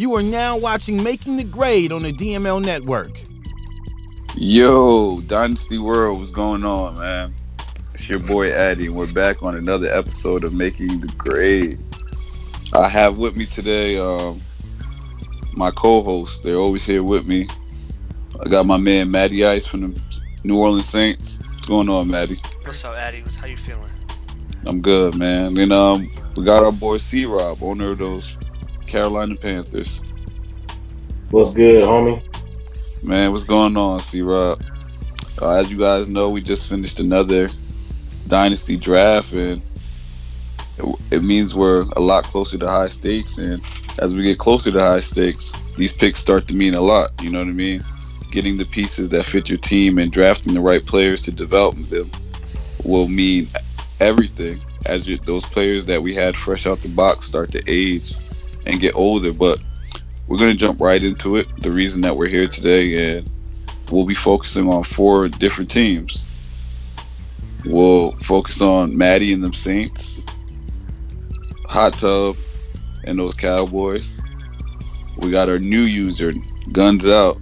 You are now watching Making the Grade on the DML Network. Yo, Dynasty World, what's going on, man? It's your boy Addy, and we're back on another episode of Making the Grade. I have with me today my co-hosts. They're always here with me. I got my man Matty Ice from the New Orleans Saints. What's going on, Matty? What's up, Addy? How you feeling? I'm good, man. And we got our boy C-Rob, owner of those Carolina Panthers. What's good, homie? Man, what's going on, C-Rob? As you guys know, we just finished another Dynasty draft, and it means we're a lot closer to high stakes. And as we get closer to high stakes, these picks start to mean a lot. You know what I mean? Getting the pieces that fit your team and drafting the right players to develop them will mean everything as those players that we had fresh out the box start to age and get older. But we're going to jump right into it. The reason that we're here today, and we'll be focusing on 4 different teams. We'll focus on Maddie and them Saints, Hot Tub and those Cowboys. We got our new user, Guns Out.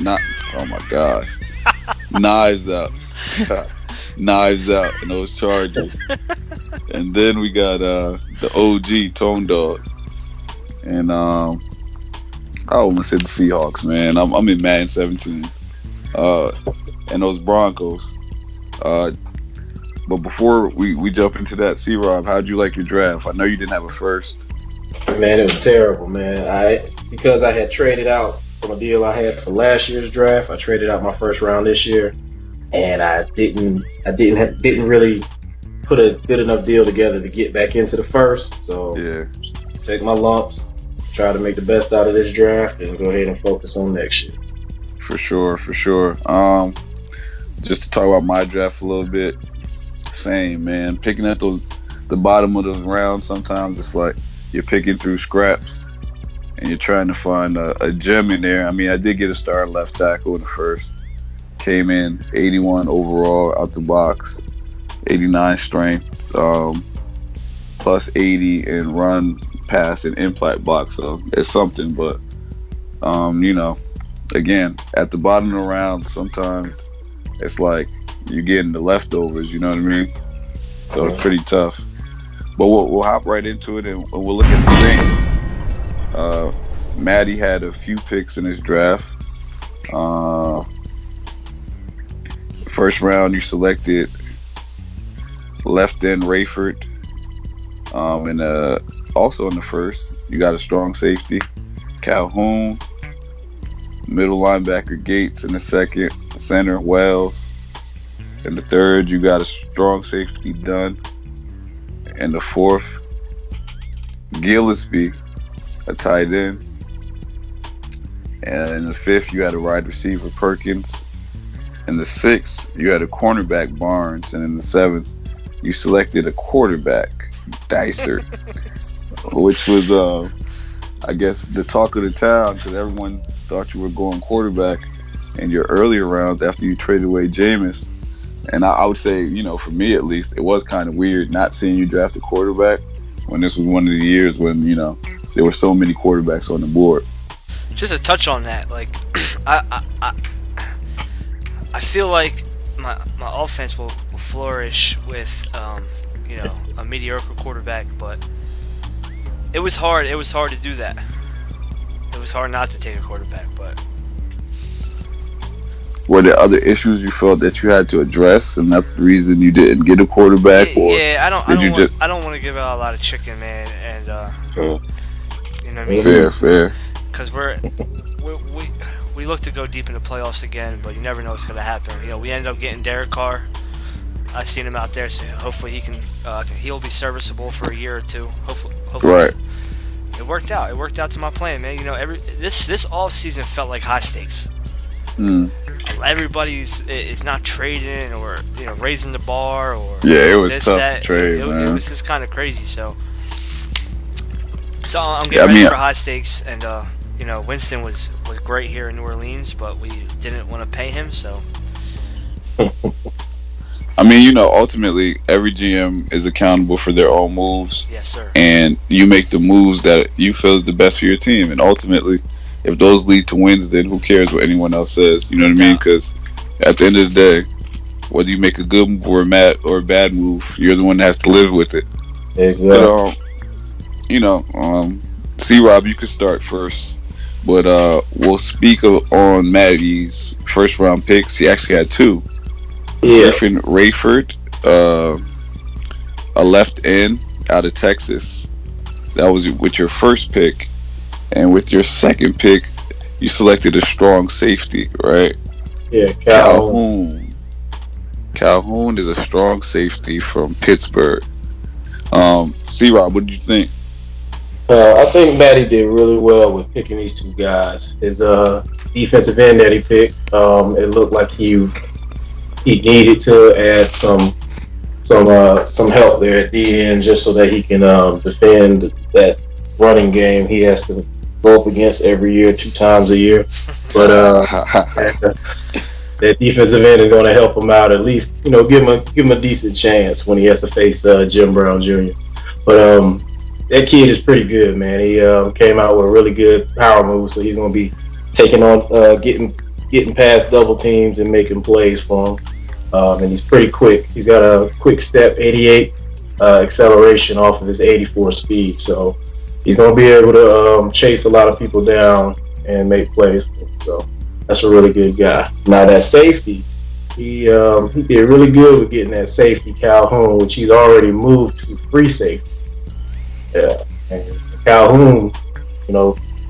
Oh my gosh. Knives Out. Knives Out and those Chargers. And then we got the OG Tone Dog. And I almost said the Seahawks, man. I'm in Madden 17. And those Broncos. But before we jump into that, C-Rob, how'd you like your draft? I know you didn't have a first. Man, it was terrible, man. Because I had traded out from a deal I had for last year's draft. I traded out my first round this year, and I didn't really put a good enough deal together to get back into the first. So Yeah. take my lumps, try to make the best out of this draft, and go ahead and focus on next year. For sure. Just to talk about my draft a little bit. Same, man. Picking at the bottom of those rounds, sometimes it's like you're picking through scraps and you're trying to find a gem in there. I mean, I did get a starting left tackle in the first. Came in 81 overall out the box, 89 strength, plus 80 in run, pass, and impact box. So it's something, but again, at the bottom of the round, sometimes it's like you're getting the leftovers. You know what I mean? So it's pretty tough. But we'll hop right into it, and we'll look at the Saints. Maddie had a few picks in his draft. First round, you selected left end Rayford. And also in the first, you got a strong safety, Calhoun. Middle linebacker Gates in the second, center Wells. In the third, you got a strong safety Dunn. In the fourth, Gillespie, a tight end. And in the fifth, you had a wide receiver Perkins. In the sixth, you had a cornerback Barnes. And in the seventh, you selected a quarterback Dicer, which was, I guess, the talk of the town because everyone thought you were going quarterback in your earlier rounds after you traded away Jameis. And I would say, for me at least, it was kind of weird not seeing you draft a quarterback when this was one of the years when, there were so many quarterbacks on the board. Just a touch on that, like, I feel like my offense will flourish with, a mediocre quarterback, but it was hard. It was hard to do that. It was hard not to take a quarterback, but. Were there other issues you felt that you had to address, and that's the reason you didn't get a quarterback? Yeah, I don't want to give out a lot of chicken, man, and you know what I mean. Fair. Because we look to go deep in the playoffs again, but you never know what's going to happen. We ended up getting Derek Carr. I seen him out there, so hopefully he'll be serviceable for a year or two. Hopefully. Right. It worked out. It worked out to my plan, man. This off season felt like high stakes. Everybody is not trading or raising the bar or it was this, tough that. to trade, man. It was just kind of crazy. So I'm getting ready for high stakes, and Winston was great here in New Orleans, but we didn't want to pay him, so. I mean, ultimately, every GM is accountable for their own moves, Yes, sir. and you make the moves that you feel is the best for your team. And ultimately, if those lead to wins, then who cares what anyone else says? You know what I mean? Because at the end of the day, whether you make a good move or a bad move, you're the one that has to live with it. Exactly. But C-Rob, you could start first. But we'll speak on Maddie's first round picks. He actually had two. Yeah. Griffin Rayford, a left end out of Texas. That was with your first pick. And with your second pick, you selected a strong safety, right? Yeah, Calhoun. Calhoun is a strong safety from Pittsburgh. C-Rob, what did you think? I think Matty did really well with picking these two guys. His defensive end that he picked, it looked like he needed to add some help there at the end, just so that he can defend that running game he has to go up against every year, 2 times a year. But that defensive end is going to help him out, at least, give him a decent chance when he has to face Jim Brown Jr. But that kid is pretty good, man. He came out with a really good power move, so he's going to be taking on getting past double teams and making plays for him. And he's pretty quick. He's got a quick step, 88 acceleration off of his 84 speed, so he's going to be able to chase a lot of people down and make plays for him. So that's a really good guy. Now that safety, he did really good with getting that safety, Calhoun, which he's already moved to free safety. Yeah, and Calhoun,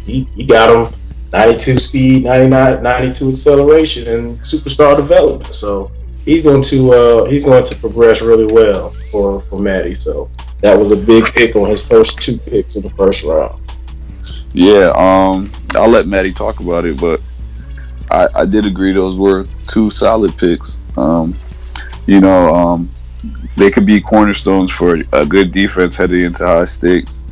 he got him 92 speed, 92 acceleration, and superstar development. So he's going to progress really well for Matty. So that was a big pick on his first 2 picks in the first round. Yeah, I'll let Matty talk about it, but I did agree those were 2 solid picks. They could be cornerstones for a good defense heading into high stakes.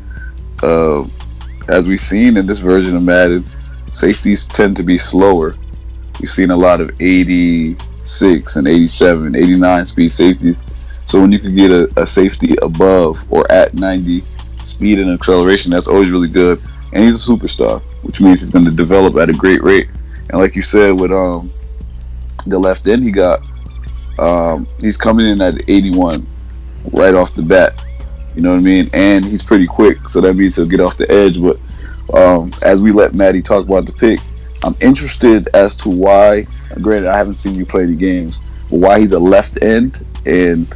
As we've seen in this version of Madden, safeties tend to be slower. We've seen a lot of 86 and 87, 89 speed safeties. So when you can get a safety above or at 90 speed and acceleration, that's always really good. And he's a superstar, which means he's going to develop at a great rate. And like you said, with the left end he got, he's coming in at 81 right off the bat. You know what I mean? And he's pretty quick, so that means he'll get off the edge. But as we let Matty talk about the pick, I'm interested as to why, granted I haven't seen you play the games, but why he's a left end and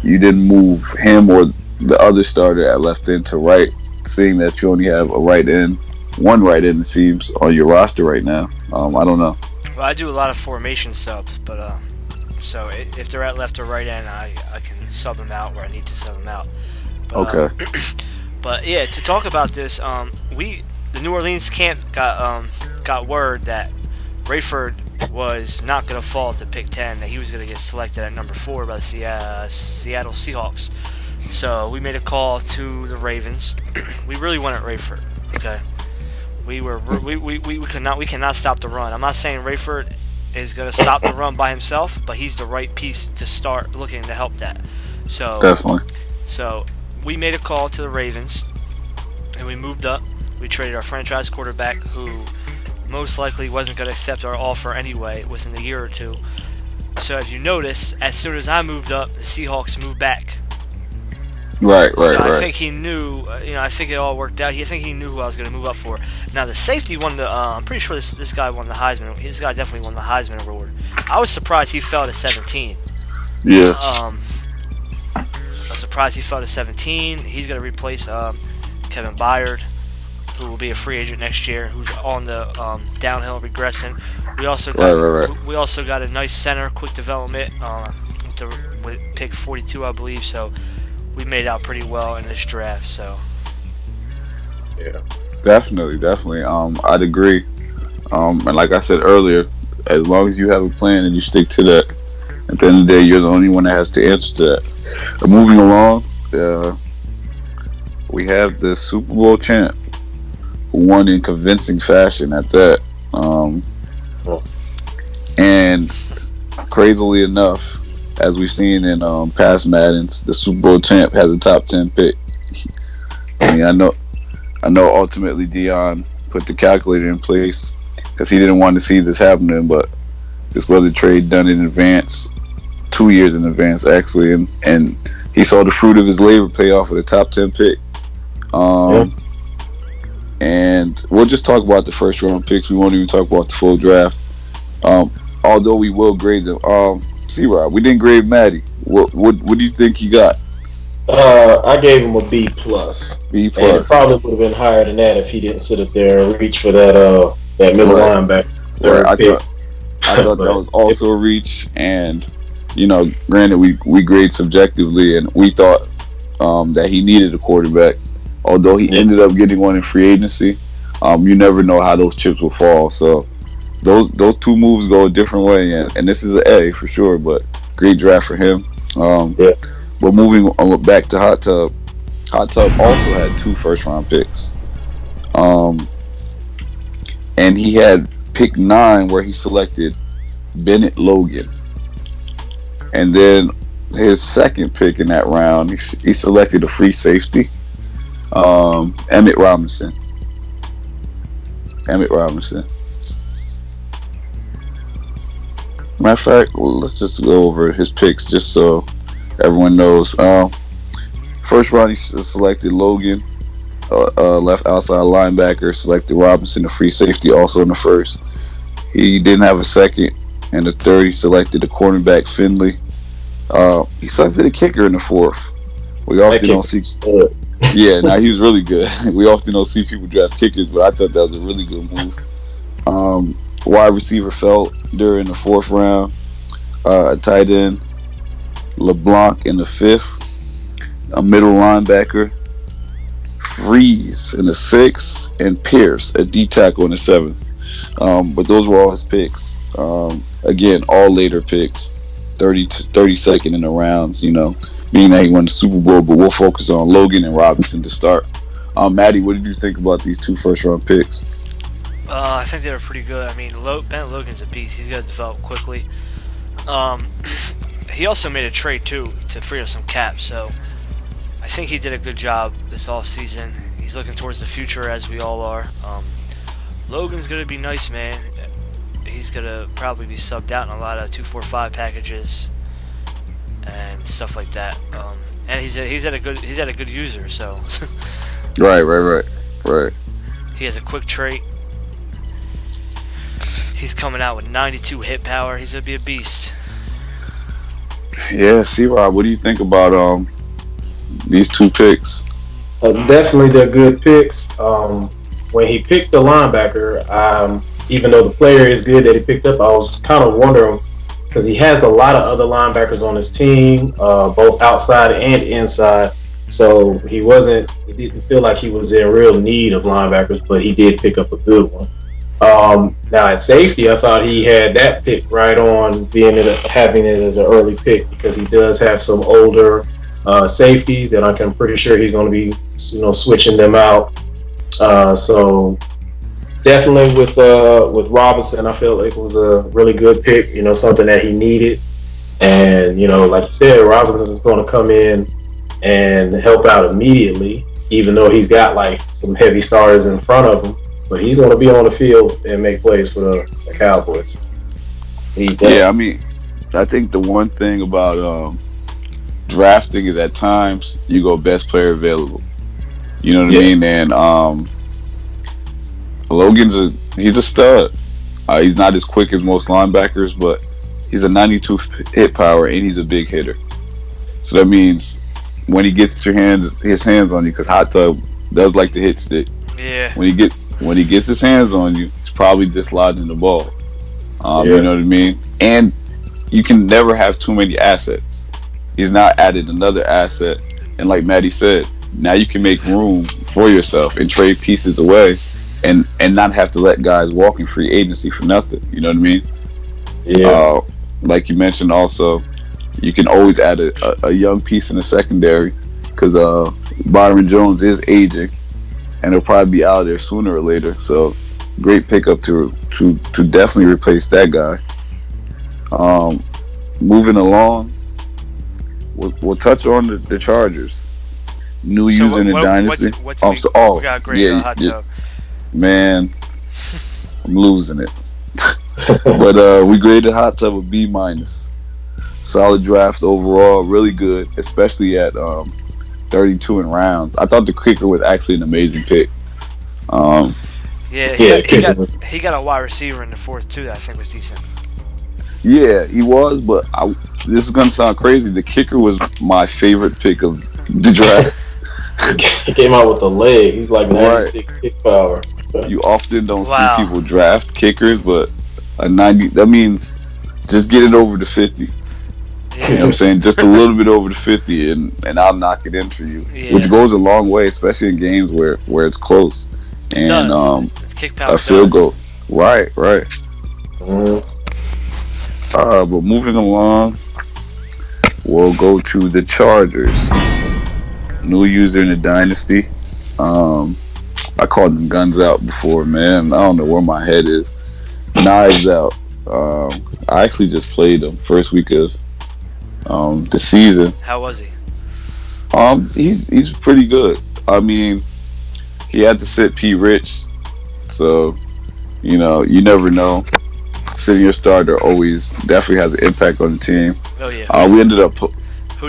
you didn't move him or the other starter at left end to right, seeing that you only have one right end it seems on your roster right now. I don't know. Well, I do a lot of formation subs, but so if they're at left or right end, I can sub them out where I need to sub them out. But, okay. But yeah, to talk about this, the New Orleans camp got word that Rayford was not going to fall to pick 10, that he was going to get selected at number 4 by the Seattle Seahawks. So we made a call to the Ravens. We really wanted Rayford. Okay, we cannot stop the run. I'm not saying Rayford is going to stop the run by himself, but he's the right piece to start looking to help that. So definitely. So we made a call to the Ravens, and we moved up. We traded our franchise quarterback, who most likely wasn't going to accept our offer anyway within a year or two. So if you notice, as soon as I moved up, the Seahawks moved back. Right. I think he knew, I think it all worked out. I think he knew who I was going to move up for. Now, the safety won the, I'm pretty sure this guy won the Heisman. This guy definitely won the Heisman Award. I was surprised he fell to 17. Yeah. I was surprised he fell to 17. He's going to replace Kevin Byard, who will be a free agent next year, who's on the downhill regressing. We also got we also got a nice center, quick development with pick 42, I believe. So we made out pretty well in this draft. So yeah, definitely. I'd agree. And like I said earlier, as long as you have a plan and you stick to that, at the end of the day, you're the only one that has to answer to that. Moving along, we have the Super Bowl champ, who won in convincing fashion at that. And crazily enough, as we've seen in past Maddens, the Super Bowl champ has a top 10 pick. I mean, I know. Ultimately, Dion put the calculator in place because he didn't want to see this happening, but this was a trade done in advance, 2 years in advance actually, and he saw the fruit of his labor pay off with a top 10 pick. And we'll just talk about the first round picks. We won't even talk about the full draft. Although we will grade them. C-Rob, we didn't grade Matty. What do you think he got? I gave him a B plus. B plus. And it probably would have been higher than that if he didn't sit up there and reach for that middle linebacker. Right. I thought that was also a reach, and granted we grade subjectively, and we thought that he needed a quarterback. Although he ended up getting one in free agency, you never know how those chips will fall. So those two moves go a different way, and this is an A for sure. But great draft for him. But moving back to Hot Tub. Hot Tub also had 2 first-round picks. And he had pick 9 where he selected Bennett Logan. And then his second pick in that round, he selected a free safety, Emmett Robinson. Matter of fact, let's just go over his picks just so everyone knows. First round, he selected Logan, left outside linebacker. Selected Robinson, a free safety, also in the first. He didn't have a second. And the third, he selected the cornerback Finley. He selected a kicker in the fourth. We often don't see. Yeah, now he was really good. We often don't see people draft kickers, but I thought that was a really good move. Wide receiver fell during the fourth round. A tight end, LeBlanc in the fifth. A middle linebacker, Freeze in the sixth, and Pierce, a D tackle in the seventh. But those were all his picks. Again, all later picks, 32nd in the rounds. Being that he won the Super Bowl, but we'll focus on Logan and Robinson to start. Maddie, what did you think about these 2 first-round picks? I think they were pretty good. I mean, Bennett Logan's a beast. He's got to develop quickly. He also made a trade, too, to free up some cap, so I think he did a good job this offseason. He's looking towards the future, as we all are. Logan's going to be nice, man. He's going to probably be subbed out in a lot of 2-4-5 packages and stuff like that. And he's had a good user, so Right. He has a quick trait. He's coming out with 92 hit power. He's gonna be a beast. Yeah, C-Rob, what do you think about these 2 picks? Definitely, they're good picks. When he picked the linebacker, even though the player is good that he picked up, I was kind of wondering, because he has a lot of other linebackers on his team, both outside and inside. So he didn't feel like he was in real need of linebackers, but he did pick up a good one. Now at safety, I thought he had that pick right on, having it as an early pick, because he does have some older safeties that I'm pretty sure he's going to be, switching them out. So definitely with Robinson, I felt like it was a really good pick, something that he needed. And, like you said, Robinson is going to come in and help out immediately, even though he's got like some heavy stars in front of him. But he's going to be on the field and make plays for the Cowboys. Yeah, I mean, I think the one thing about drafting is at times you go best player available. You know what I mean? And Logan's he's a stud. He's not as quick as most linebackers, but he's a 92 hit power and he's a big hitter. So that means when he gets his hands on you, because Hot Tub does like the hit stick. Yeah. When he gets his hands on you, it's probably dislodging the ball. You know what I mean? And you can never have too many assets. He's now added another asset, and like Maddie said, now you can make room for yourself and trade pieces away, and not have to let guys walk in free agency for nothing. You know what I mean? Yeah. Like you mentioned, also, you can always add a young piece in the secondary, because Byron Jones is aging, and he'll probably be out of there sooner or later. So, great pickup to definitely replace that guy. Moving along, we'll touch on the Chargers. New So user in the Dynasty. We got a great hot tub. Man, I'm losing it. But we graded hot tub a B minus. Solid draft overall, really good, especially at 32 in rounds. I thought the kicker was actually an amazing pick. He got a wide receiver in the fourth too that I think was decent. Yeah, he was, but this is gonna sound crazy. The kicker was my favorite pick of the draft. He came out with a leg. He's like 96 kick power. You often don't see people draft kickers, but a 90, that means just get it over the 50. Yeah. You know what I'm saying? Just a little bit over the 50 and I'll knock it in for you. Yeah. Which goes a long way, especially in games where it's close. It And does. Kick power a field goal. does. Right. But moving along, we'll go to the Chargers. New user in the Dynasty. I called them Guns Out before, man. I don't know where my head is. Knives Out. I actually just played them first week of the season. How was he? He's pretty good. I mean, he had to sit P. Rich, so you never know. Sitting your starter always definitely has an impact on the team. Oh yeah. We ended up. Who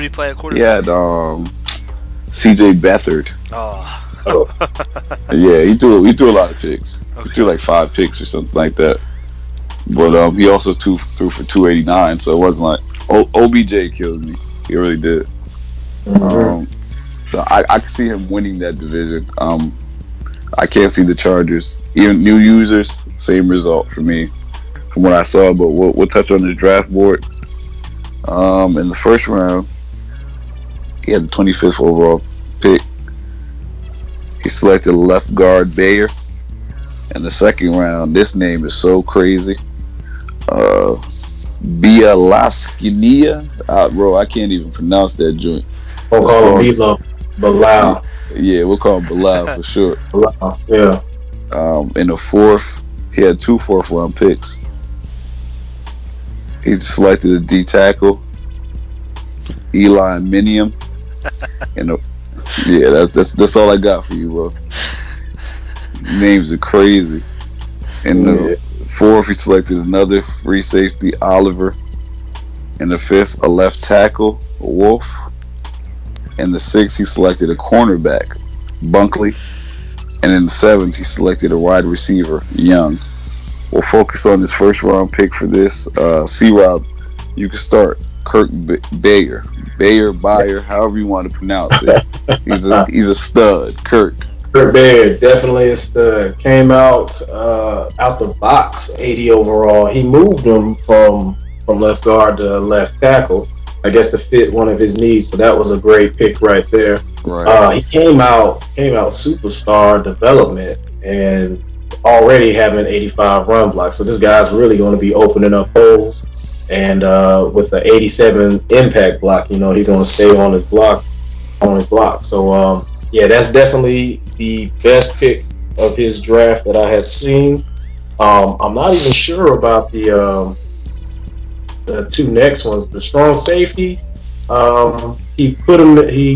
did he play at quarterback? He had C.J. Beathard. Oh. Yeah, he threw a lot of picks. Okay. He threw like 5 picks or something like that. But he also threw for 289, so it wasn't like OBJ killed me. He really did. So I can see him winning that division. I can't see the Chargers. Even new users, same result for me from what I saw. But we'll touch on this draft board. In the first round, he had the 25th overall pick. He selected left guard Bayer. In the second round, this name is so crazy. Bialaskinia. Bro, I can't even pronounce that joint. We'll call him Bilal. Yeah, we'll call him Bilal for sure. Bilal, yeah. In the fourth, he had 2 fourth-round picks. He selected a D tackle, Eli Minium. That's all I got for you, bro. Names are crazy. In the fourth, he selected another free safety, Oliver. In the fifth, a left tackle, Wolf. In the sixth, he selected a cornerback, Bunkley. And in the seventh, he selected a wide receiver, Young. We'll focus on this first round pick for this. C-Rob, you can start. Kirk Bayer, however you want to pronounce it. He's a stud, Kirk. Kirk Bayer, definitely a stud. Came out the box, 80 overall. He moved him from left guard to left tackle, I guess, to fit one of his needs. So that was a great pick right there. Right. He came out superstar development and already having 85 run blocks. So this guy's really going to be opening up holes. And with the 87 impact block, he's going to stay on his block. So that's definitely the best pick of his draft that I had seen. I'm not even sure about the 2 next ones. The strong safety, he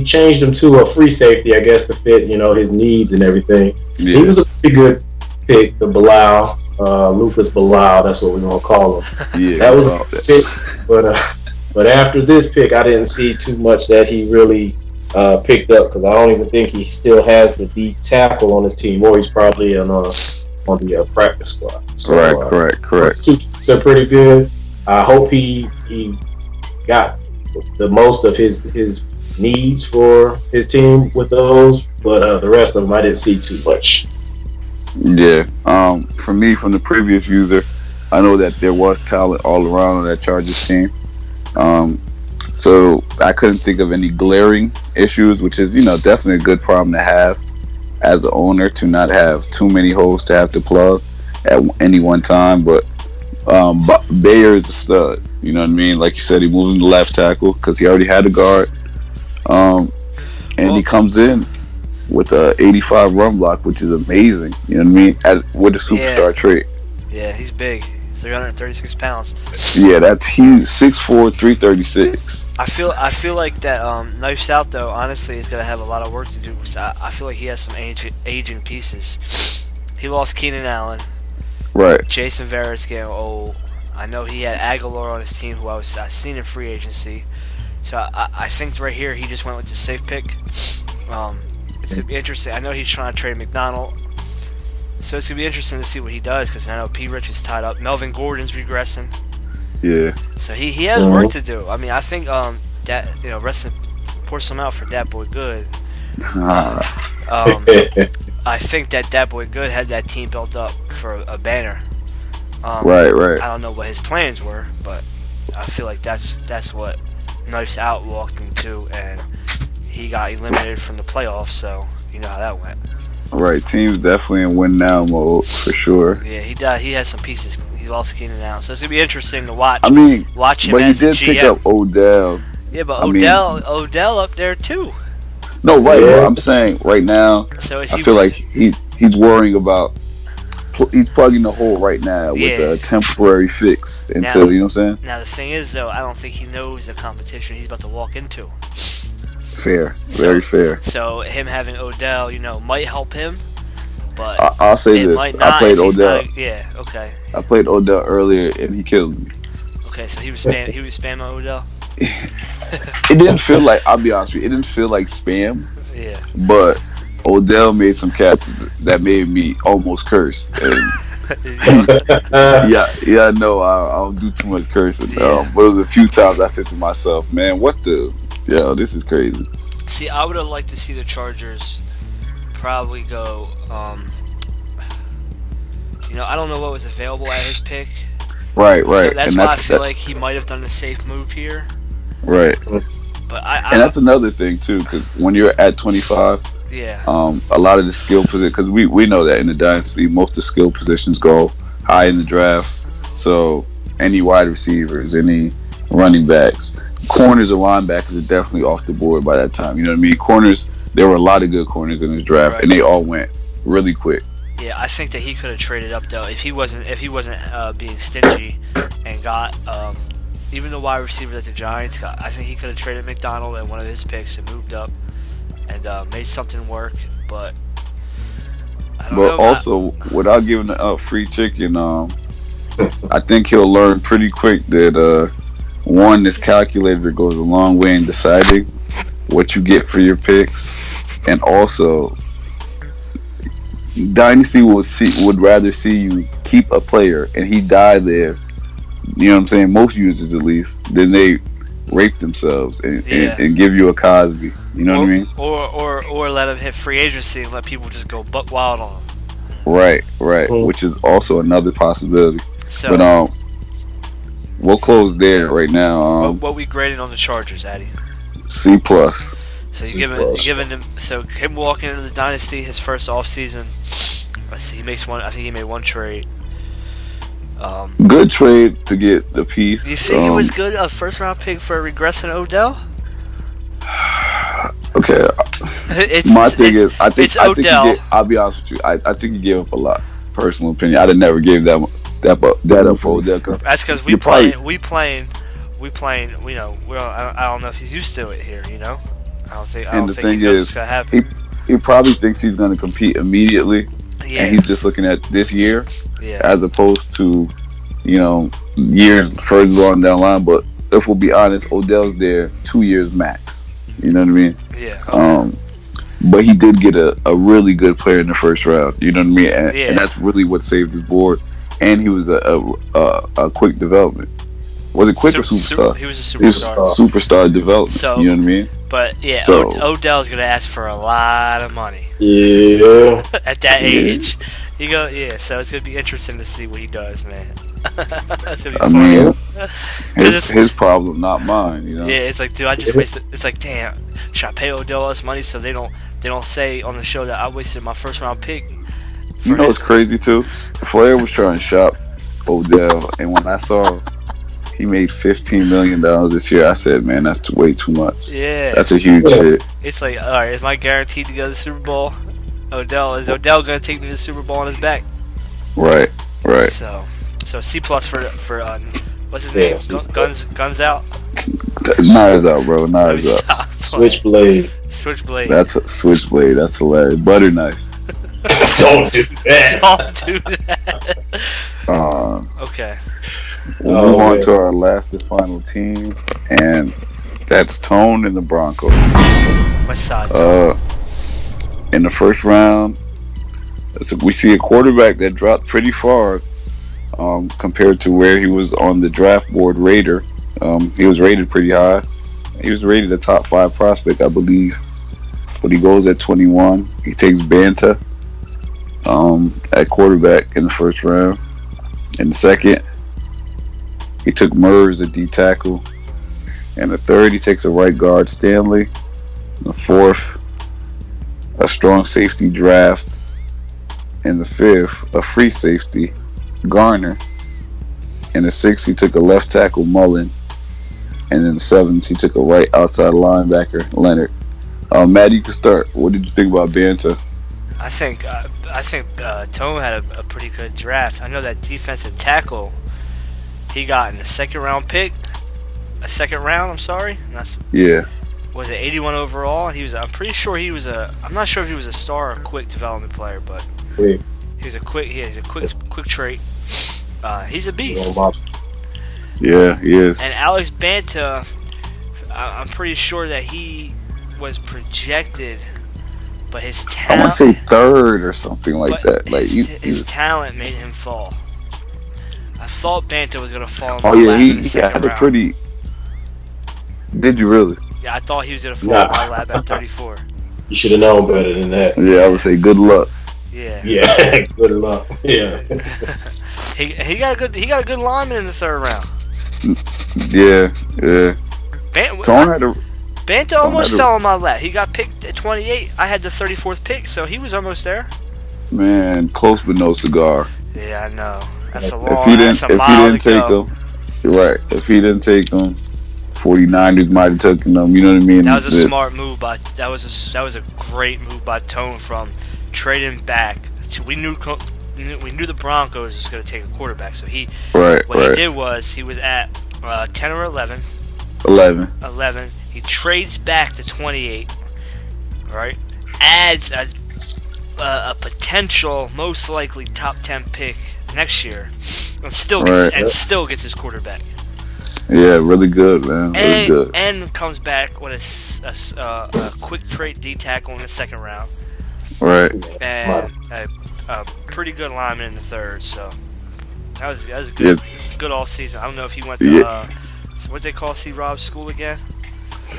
changed him to a free safety, I guess, to fit his needs and everything. Yeah. He was a pretty good pick, the Bilal. Lucas Bilal, that's what we're gonna call him. Yeah, that was a pick, but after this pick, I didn't see too much that he really picked up, because I don't even think he still has the D tackle on his team, or he's probably on the practice squad. So, correct. So pretty good. I hope he got the most of his needs for his team with those, but the rest of them I didn't see too much. Yeah. For me, from the previous user, I know that there was talent all around on that Chargers team. So I couldn't think of any glaring issues, which is, definitely a good problem to have as an owner, to not have too many holes to have to plug at any one time. But Bayer is a stud. You know what I mean? Like you said, he moved him to left tackle because he already had a guard. He comes in with a 85 run block, which is amazing. You know what I mean? With a superstar trait. Yeah, he's big. 336 pounds. Yeah, that's huge. 6'4", 336. I feel like that Knives Out though. Honestly, is gonna have a lot of work to do. So I feel like he has some aging pieces. He lost Keenan Allen. Right. Jason Verrett's getting old. I know he had Aguilar on his team, who I seen in free agency. So I think right here he just went with the safe pick. It's gonna be interesting. I know he's trying to trade McDonald, so it's gonna be interesting to see what he does because I know P. Rich is tied up. Melvin Gordon's regressing. Yeah. So he has work to do. I mean, I think that pour some out for that boy Good. I think that boy Good had that team built up for a banner. Right. I don't know what his plans were, but I feel like that's what Knives Out walked into, and he got eliminated from the playoffs. So you know how that went. Right. Team's definitely in win now mode for sure. Yeah, he died. He has some pieces. He lost Keenan Allen, so it's gonna be interesting to watch. I mean, watch him but as he did a GM. pick up Odell. Yeah, but I mean, Odell up there too. No, right. But I'm saying right now, So I feel like he's worrying about. He's plugging the hole right now with a temporary fix until, you know what I'm saying? Now the thing is though, I don't think he knows the competition he's about to walk into. Fair, very fair. So him having Odell, might help him, but I'll say it this: might not I played if he's Odell. Okay. I played Odell earlier, and he killed me. Okay, so he was spamming Odell. It didn't feel like, I'll be honest with you, it didn't feel like spam. Yeah. But Odell made some catches that made me almost curse. And no, I don't do too much cursing. But it was a few times I said to myself, man, this is crazy. See, I would have liked to see the Chargers probably go, I don't know what was available at his pick. Right. So that's why I feel like he might have done the safe move here. Right. But and that's another thing too, because when you're at 25, a lot of the skill position, because we know that in the Dynasty, most of the skill positions go high in the draft. So any wide receivers, any running backs, corners or linebackers are definitely off the board by that time. You know what I mean? Corners, there were a lot of good corners in this draft, and they all went really quick. Yeah, I think that he could have traded up though if he wasn't being stingy and got even the wide receiver that the Giants got. I think he could have traded McDonald at one of his picks and moved up and made something work. But I don't know. But also, without giving up free chicken, I think he'll learn pretty quick that one, this calculator goes a long way in deciding what you get for your picks, and also Dynasty would rather see you keep a player and he die there. You know what I'm saying? Most users, at least, than they rape themselves and give you a Cosby. You know what I mean? Or let him hit free agency and let people just go buck wild on him. Right. Which is also another possibility. So, but we'll close there right now. What we grading on the Chargers, Addy? C+. So you're giving him. So him walking into the Dynasty, his first offseason. Let's see, he makes one. I think he made one trade. Good trade to get the piece. Do you think it was good? A first round pick for a regressing Odell? Okay. My thing is, I think Odell. I'll be honest with you. I think he gave up a lot. Personal opinion. I'd have never gave that up for Odell. That's because we playing. I don't know if he's used to it here. I don't think he knows what's gonna happen. He probably thinks he's gonna compete immediately. Yeah. And he's just looking at this year, yeah, as opposed to, years further on down the line. But if we'll be honest, Odell's there 2 years max. You know what I mean? Yeah. Okay. But he did get a really good player in the first round. You know what I mean? And that's really what saved his board. And he was a quick development. Was it quick or superstar? He was a superstar. He was superstar development. So, you know what I mean? But yeah, so, Odell's gonna ask for a lot of money. Yeah. At that age, so it's gonna be interesting to see what he does, man. That's gonna be funny. His problem, not mine. Yeah, it's like, dude, I just wasted. It's like, damn, should I pay Odell all this money so they don't say on the show that I wasted my first round pick? You know what's crazy too? Flair was trying to shop Odell, and when I saw he made $15 million this year, I said, man, that's way too much. Yeah. That's a huge shit. It's like, all right, is my guaranteed to go to the Super Bowl? Is Odell going to take me to the Super Bowl on his back? Right. So So C plus for what's his Yeah, name? C++. Guns out. Knives out, bro. Let me Knives out. stop playing. Switchblade. Switchblade. That's a switchblade. That's hilarious. Butter knife. Don't do that. Don't do that. Okay. We'll move on to our last and final team, and that's Tone and the Broncos. What side? In the first round, we see a quarterback that dropped pretty far compared to where he was on the draft board rater. He was rated pretty high. He was rated a top 5 prospect, I believe. But he goes at 21. He takes Banta at quarterback in the first round. In the second, he took Murs at D tackle. In the third, he takes a right guard, Stanley. In the fourth, a strong safety draft. In the fifth, a free safety, Garner. In the sixth, he took a left tackle, Mullen. And in the seventh, he took a right outside linebacker, Leonard. Matt, you can start. What did you think about Banta? I think Tone had a pretty good draft. I know that defensive tackle he got in the second round. I'm sorry. And that's, Yeah. was it 81 overall? And I'm pretty sure he was I'm not sure if he was a star or a quick development player, but Wait. he's a quick trait. He's a beast. Yeah, he is. And Alex Banta, I'm pretty sure that he was projected, but his I talent. want to say third or something like that. Like his talent made him fall. I thought Banta was gonna fall in my oh yeah, lap in the he second had a round. pretty. Did you really? Yeah, I thought he was gonna fall in my lap at 34. You should have known better than that. Yeah, I would say good luck. Yeah. Yeah, good luck. Yeah. he got a good lineman in the third round. Yeah. Banta almost fell in my lap. He got picked at 28. I had the 34th pick, so he was almost there. Man, close but no cigar. Yeah, I know. That's a If long. he That's didn't a mile to take go. him, you're right. If he didn't take him, 49ers might have taken him. You know what I mean? That was a smart move by. That was a great move by Tone from trading back. We knew the Broncos was going to take a quarterback, so he did was he was at 10 or 11. 11. He trades back to 28. Right, adds a potential, most likely top 10 pick next year, and still gets his quarterback. Yeah, really good, man. Really good. And comes back with a quick trade D tackle in the second round. Right. And a pretty good lineman in the third. So that was good. Yeah. Good all season. I don't know if he went to what's they call C-Rob's school again?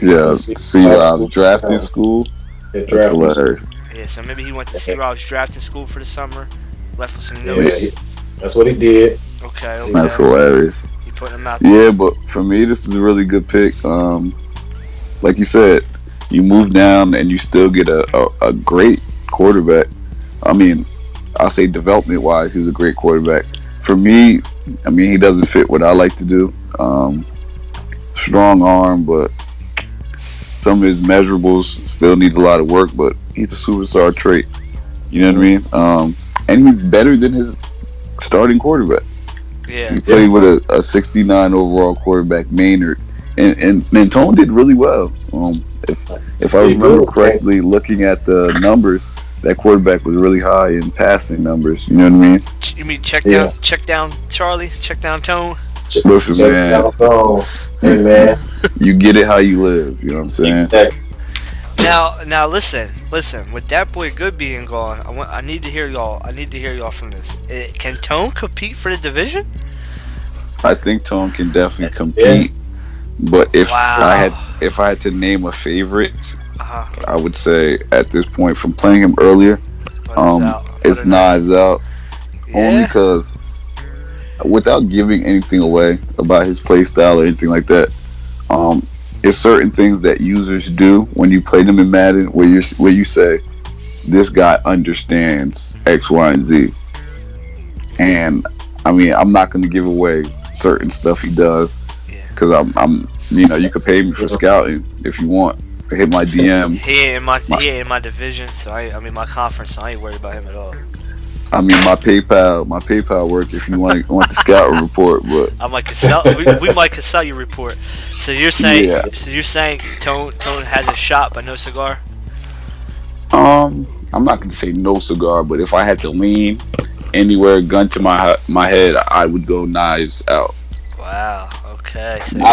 Yeah, C-Rob drafting school. That's hilarious. Yeah, so maybe he went to C-Rob's drafting school for the summer. Left with some notes. Yeah, that's what he did. Okay. That's hilarious. You putting him out there. Yeah, but for me, this is a really good pick. Like you said, you move down and you still get a great quarterback. I mean, I'll say development-wise, he was a great quarterback. For me, I mean, he doesn't fit what I like to do. Strong arm, but some of his measurables still need a lot of work, but he's a superstar trait. You know what I mean? And he's better than his starting quarterback. Yeah. He played with a 69 overall quarterback, Maynard, and Tone did really well. If I remember correctly, looking at the numbers, that quarterback was really high in passing numbers. You know what I mean? You mean check down Charlie, check down Tone? Listen, man. Hey, man. You get it how you live. You know what I'm saying? Now listen. With that boy Good being gone, I need to hear y'all. From this. Can Tone compete for the division? I think Tone can definitely compete. But if I had to name a favorite, I would say at this point, from playing him earlier, it's Knives Out. Yeah. Only because, without giving anything away about his play style or anything like that, there's certain things that users do when you play them in Madden where you say, this guy understands X, Y, and Z. And I mean, I'm not going to give away certain stuff he does because I'm you could pay me for scouting if you want. Hit my DM. He ain't in my division, so my conference, so I ain't worried about him at all. I mean, my PayPal work if you want the scouting report, but I might sell. We might sell your report. So you're saying, yeah. Tone has a shot but no cigar. I'm not gonna say no cigar, but if I had to lean anywhere, gun to my head, I would go knives out. Wow. Okay. So Yeah.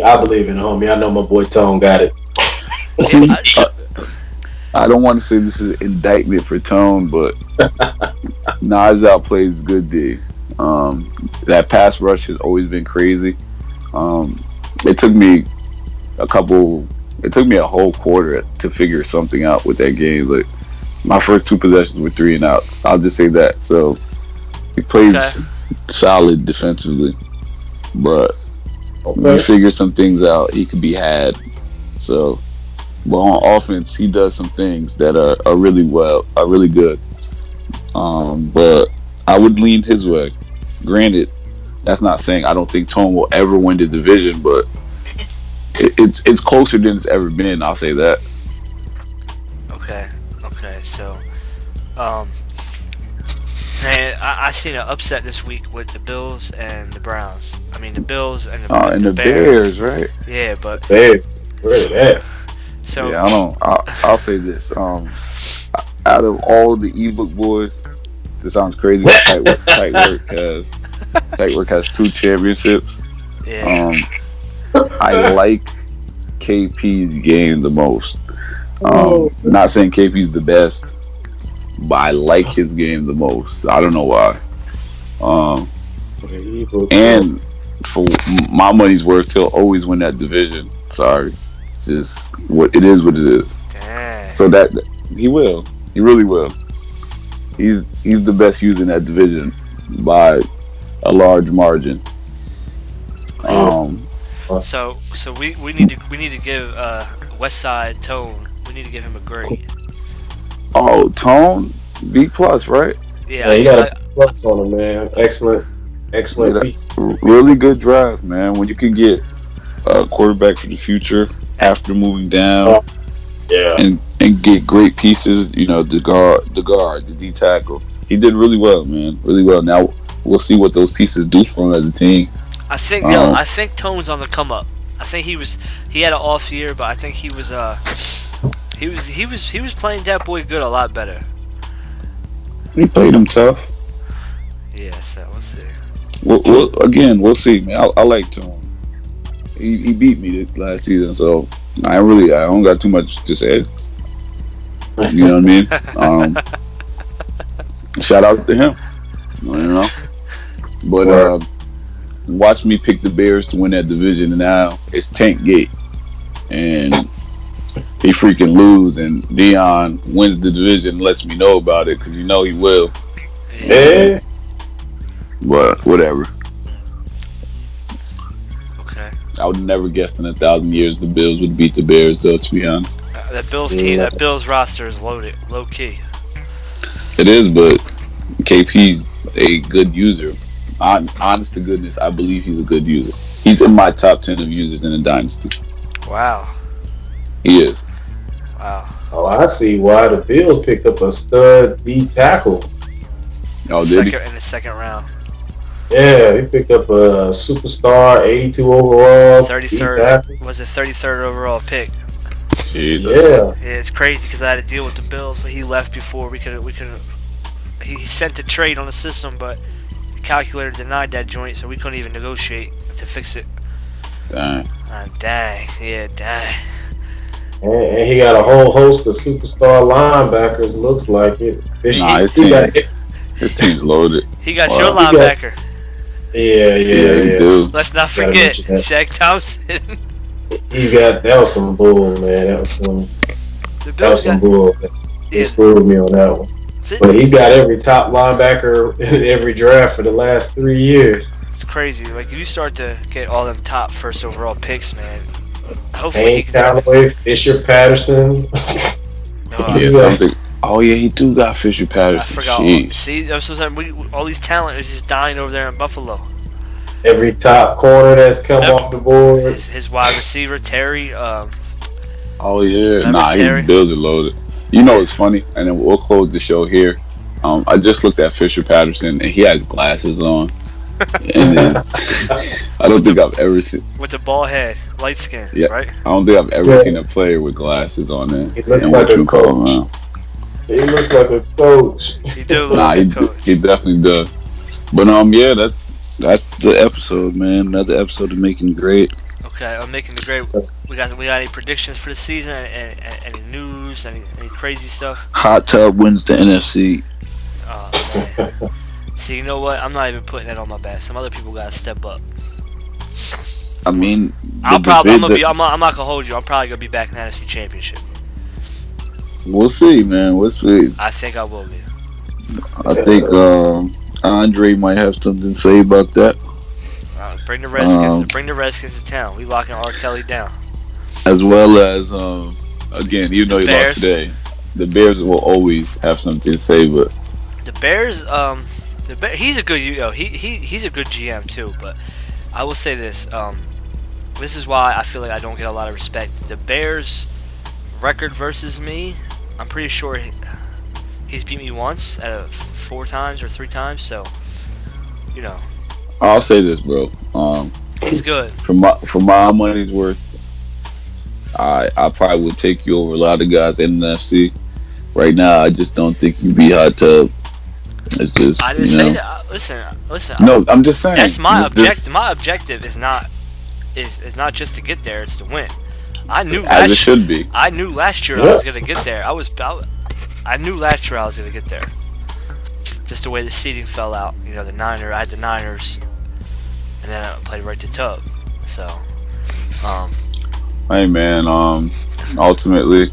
I believe in the homie. I know my boy Tone got it. See, I don't want to say this is an indictment for Tone, but Knives Out plays good D. That pass rush has always been crazy. It took me a whole quarter to figure something out with that game. Like my first 2 possessions were 3 and outs. I'll just say that. So he plays solid defensively, but when you figure some things out, he could be had. So, but on offense, he does some things that are really good. But I would lean his way. Granted, that's not saying I don't think Tone will ever win the division, but it's closer than it's ever been. I'll say that. Okay. So, man, I seen an upset this week with the Bills and the Browns. I mean, the Bills and the Bears, right? Yeah, but Hey, where's that? so yeah, I'll say this. Out of all the ebook boys, this sounds crazy. Tight work has 2 championships. yeah. I like KP's game the most. Not saying KP's the best, but I like his game the most. I don't know why. And for my money's worth, he'll always win that division. Sorry, it's just what it is. Dang. So that he will. He really will. He's the best user in that division by a large margin. So we need to give Westside Tone. We need to give him a grade. Oh, Tone B plus, right? Yeah, he got a plus on him, man. Excellent piece. Really good draft, man. When you can get a quarterback for the future after moving down, and get great pieces, the guard, the D tackle. He did really well, man. Really well. Now we'll see what those pieces do for him as a team. I think Tone's on the come up. I think he had an off year, but I think he was playing that boy good a lot better. He played him tough. Yeah, so we'll see. We'll see, man. I like Tone. He beat me this last season, so I don't got too much to say. You know what I mean? Shout out to him. But watch me pick the Bears to win that division, and now it's Tank Gate, and he freaking lose, and Dion wins the division and lets me know about it because he will. Yeah. But whatever. Okay. I would never guessed in 1,000 years the Bills would beat the Bears, though. To be honest, that Bills roster is loaded, low key. it is, but KP's a good user. Honest to goodness, I believe he's a good user. He's in my top 10 of users in the Dynasty. Wow. He is. Wow. Oh, I see why the Bills picked up a stud D tackle. Oh, did he? In the second round. Yeah, he picked up a superstar, 82 overall. 33rd. Was it 33rd overall pick? Jesus. Yeah. Yeah, it's crazy because I had to deal with the Bills, but he left before we could. He sent a trade on the system, but the calculator denied that joint, so we couldn't even negotiate to fix it. Dang. Dang. Yeah, dang. And he got a whole host of superstar linebackers. Looks like it. His team's loaded. He got your linebacker. Yeah. He do. Let's not forget Shaq Thompson. That was some bull, man. That was some bull. He screwed me on that one. But he's got every top linebacker in every draft for the last 3 years. It's crazy. Like, you start to get all them top first overall picks, man. Hopefully he can Callaway, Fisher Patterson. Oh yeah, he do got Fisher Patterson. I forgot. Jeez. See, that's what I'm saying. All these talent is just dying over there in Buffalo. Every top corner that's come off the board. His wide receiver Terry. Oh yeah, his Bills are loaded. It's funny, and then we'll close the show here. I just looked at Fisher Patterson, and he has glasses on. And then, I don't think I've ever seen. With the bald head, light skin, Yeah, right? I don't think I've ever seen a player with glasses on there. He looks And like what a you call coach. him, He looks like a coach. He do look Nah, like a coach. he definitely does. But yeah, that's the episode, man. Another episode of Making It Great. Okay, I'm making the great. We got any predictions for the season? Any news? Any crazy stuff? Hot Tub wins the NFC. Oh man. See, you know what? I'm not even putting that on my back. Some other people gotta step up. I mean, I'm not gonna hold you. I'm probably gonna be back in the NFC Championship. We'll see, man. We'll see. I think I will be. I think Andre might have something to say about that. Bring the Redskins. Bring the Redskins to town. We locking R. Kelly down. As well as again, even though he Bears. lost today, the Bears will always have something to say. But The Bears. He's a good. He's a good GM too. But I will say this. This is why I feel like I don't get a lot of respect. The Bears record versus me. I'm pretty sure he's beat me once out of 4 times or 3 times. So, you know. I'll say this, bro. He's good. For my money's worth, I probably would take you over a lot of guys in the NFC. Right now, I just don't think you beat Hot Tub. It's just I didn't say that. Listen. No, I'm just saying. That's my objective. My objective is not not just to get there; it's to win. I knew as it should be. I knew last year I was gonna get there. I knew last year I was gonna get there. Just the way the seeding fell out. You know, I had the Niners, and then I played right to Tub. So, Hey man, ultimately,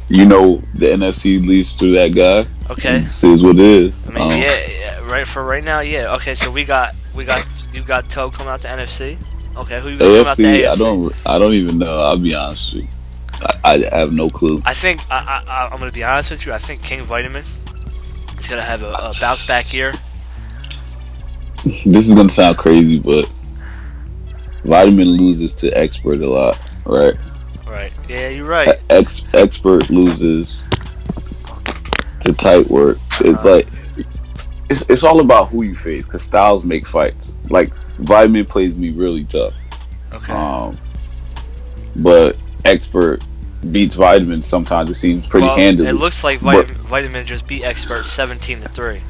the NFC leads through that guy. okay. This is what it is. I mean, yeah, right for right now, yeah. Okay, so you got Tub coming out the NFC. Okay, who you got coming out the AFC? I don't even know. I'll be honest with you. I have no clue. I think I'm gonna be honest with you. I think King Vitamin is gonna have a bounce back year. This is gonna sound crazy, but Vitamin loses to Expert a lot, right? Right. Yeah, you're right. Expert loses to Tight Work. It's like it's all about who you face, because styles make fights. Like Vitamin plays me really tough. Okay. But Expert beats Vitamin sometimes. It seems pretty handily. It looks like Vitamin just beat Expert 17-3.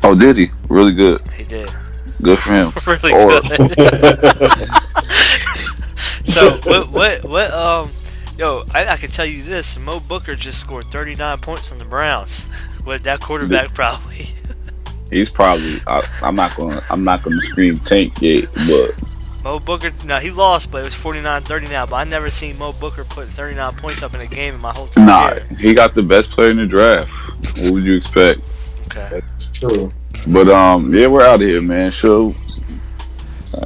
Oh, did he? Really good. He did. Good for him. Really good. So what yo, I can tell you this, Mo Booker just scored 39 points on the Browns. With that quarterback probably. He's probably I'm not gonna scream tank yet, but Mo Booker, no, he lost, but it was 49-30 now. But I never seen Mo Booker put 39 points up in a game in my whole career. He got the best player in the draft. What would you expect? Okay. That's true. But yeah, we're out of here, man. All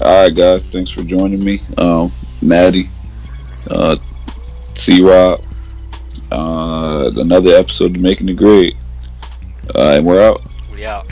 right, guys, thanks for joining me. Maddie, C-Rob, another episode of Making It Great. And we're out. We out.